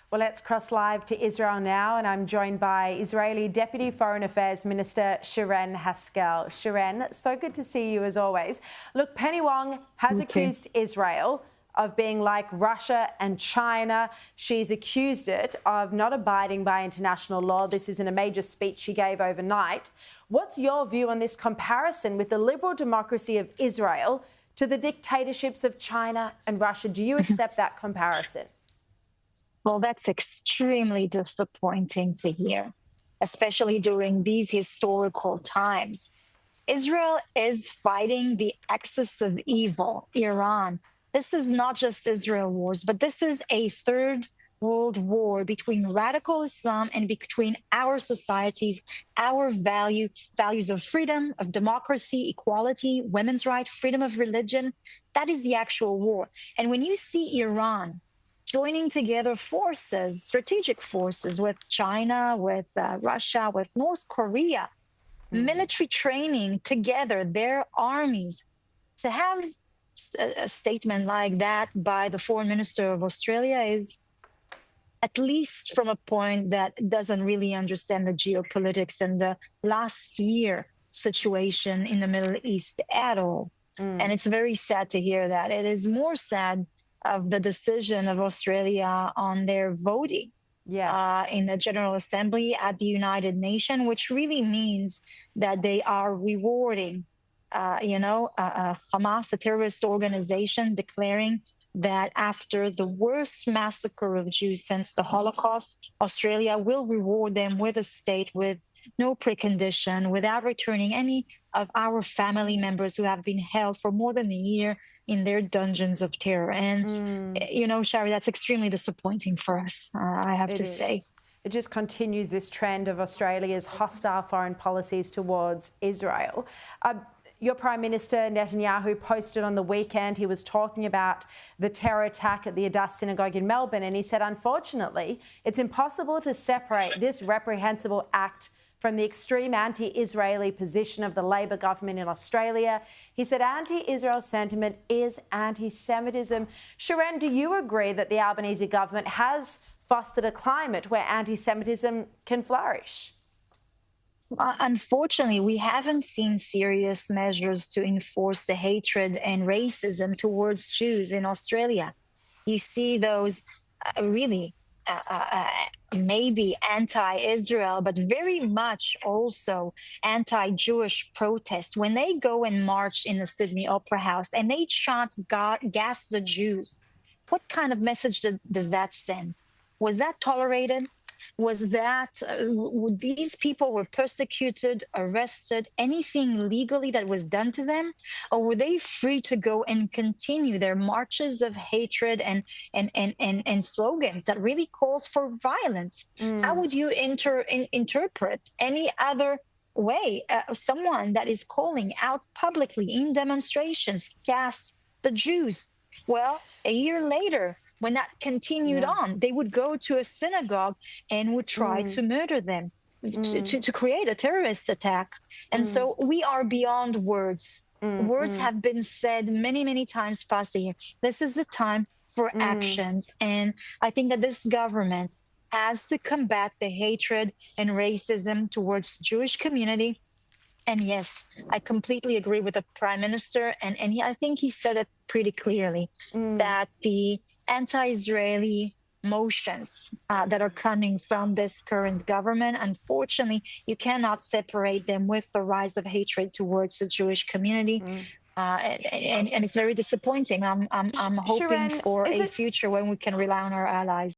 Well, let's cross live to Israel now, and I'm joined by Israeli Deputy Foreign Affairs Minister Sharren Haskel. Sharren, so good to see you as always. Look, Penny Wong has accused Israel of being like Russia and China. She's accused it of not abiding by international law. This is in a major speech she gave overnight. What's your view on this comparison with the liberal democracy of Israel to the dictatorships of China and Russia? Do you accept that comparison? Well, that's extremely disappointing to hear, especially during these historical times. Israel is fighting the axis of evil, Iran. This is not just Israel wars, but this is a third world war between radical Islam and between our societies, our values of freedom, of democracy, equality, women's rights, freedom of religion. That is the actual war. And when you see Iran joining together forces, strategic forces with China, with Russia, with North Korea, military training together, their armies, to have a statement like that by the foreign minister of Australia is, at least from a point that doesn't really understand the geopolitics and the last year situation in the Middle East at all. And it's very sad to hear that. It is more sad of the decision of Australia on their voting in the General Assembly at the United Nations, which really means that they are rewarding, Hamas, a terrorist organization, declaring that after the worst massacre of Jews since the Holocaust, Australia will reward them with a state with no precondition, without returning any of our family members who have been held for more than a year in their dungeons of terror. And, Sharri, that's extremely disappointing for us, I have to say. It just continues this trend of Australia's hostile foreign policies towards Israel. Your Prime Minister Netanyahu posted on the weekend, he was talking about the terror attack at the Adass Synagogue in Melbourne, and he said, unfortunately, it's impossible to separate this reprehensible act from the extreme anti-Israeli position of the Labor government in Australia. He said anti-Israel sentiment is anti-Semitism. Sharren, do you agree that the Albanese government has fostered a climate where anti-Semitism can flourish? Unfortunately, we haven't seen serious measures to enforce the hatred and racism towards Jews in Australia. You see those really maybe anti-Israel, but very much also anti-Jewish protests. When they go and march in the Sydney Opera House and they chant "Gas the Jews," what kind of message does that send? Was that tolerated? Was that these people were persecuted, arrested, anything legally that was done to them? Or were they free to go and continue their marches of hatred and slogans that really calls for violence? How would you interpret any other way someone that is calling out publicly in demonstrations, "Gas the Jews"? Well, a year later, when that continued on, they would go to a synagogue and would try to murder them, to create a terrorist attack. And so we are beyond words. Words have been said many, many times past the year. This is the time for actions. And I think that this government has to combat the hatred and racism towards Jewish community. And yes, I completely agree with the Prime Minister. And I think he said it pretty clearly that the anti-Israeli motions that are coming from this current government, unfortunately, you cannot separate them with the rise of hatred towards the Jewish community. And it's very disappointing. I'm hoping for a future when we can rely on our allies.